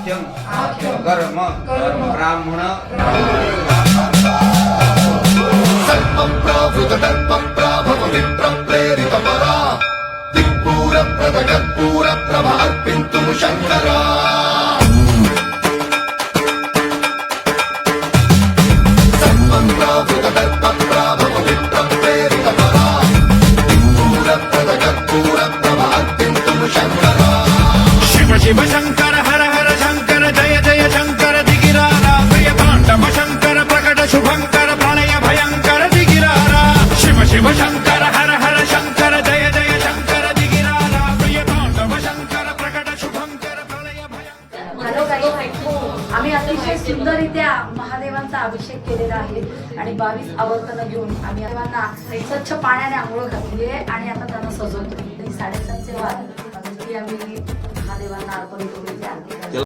आख्यम कर्म ब्राह्मण सर्वं प्रावृतदर्पं प्राभवमित्रं प्रेरितपरा दिक्पूरप्रदगत्पूरप्रभ अर्पिन्तुं शङ्करा सर्वं प्रावृतदर्पं प्राभवमित्रं प्रेरितपरा दिक्पूरप्रदगत्पूरप्रभ अर्पिन्तुं शङ्करा शिव शिव शंकर हर हर शंकर जय जय शंकर दिगिरारा प्रिय तांडव शंकर प्रकट शुभंकर प्रणय भयंकर दिगिरारा शिव शिव शंकर हर हर शंकर जय जय शंकर दिगिरारा प्रिय तांडव शंकर प्रकट शुभंकर प्रणय भयंकर. हॅलो गाईज, आम्ही अतिशय सुंदररित्या महादेवांचा अभिषेक केलेला आहे आणि 22 आवर्तनं घेऊन आम्ही देवांना स्वच्छ पाण्याने आंघोळ घातली आहे आणि आता त्यांना सजवतो. 7:30 वाजता आम्ही महादेवांना अर्पण करू.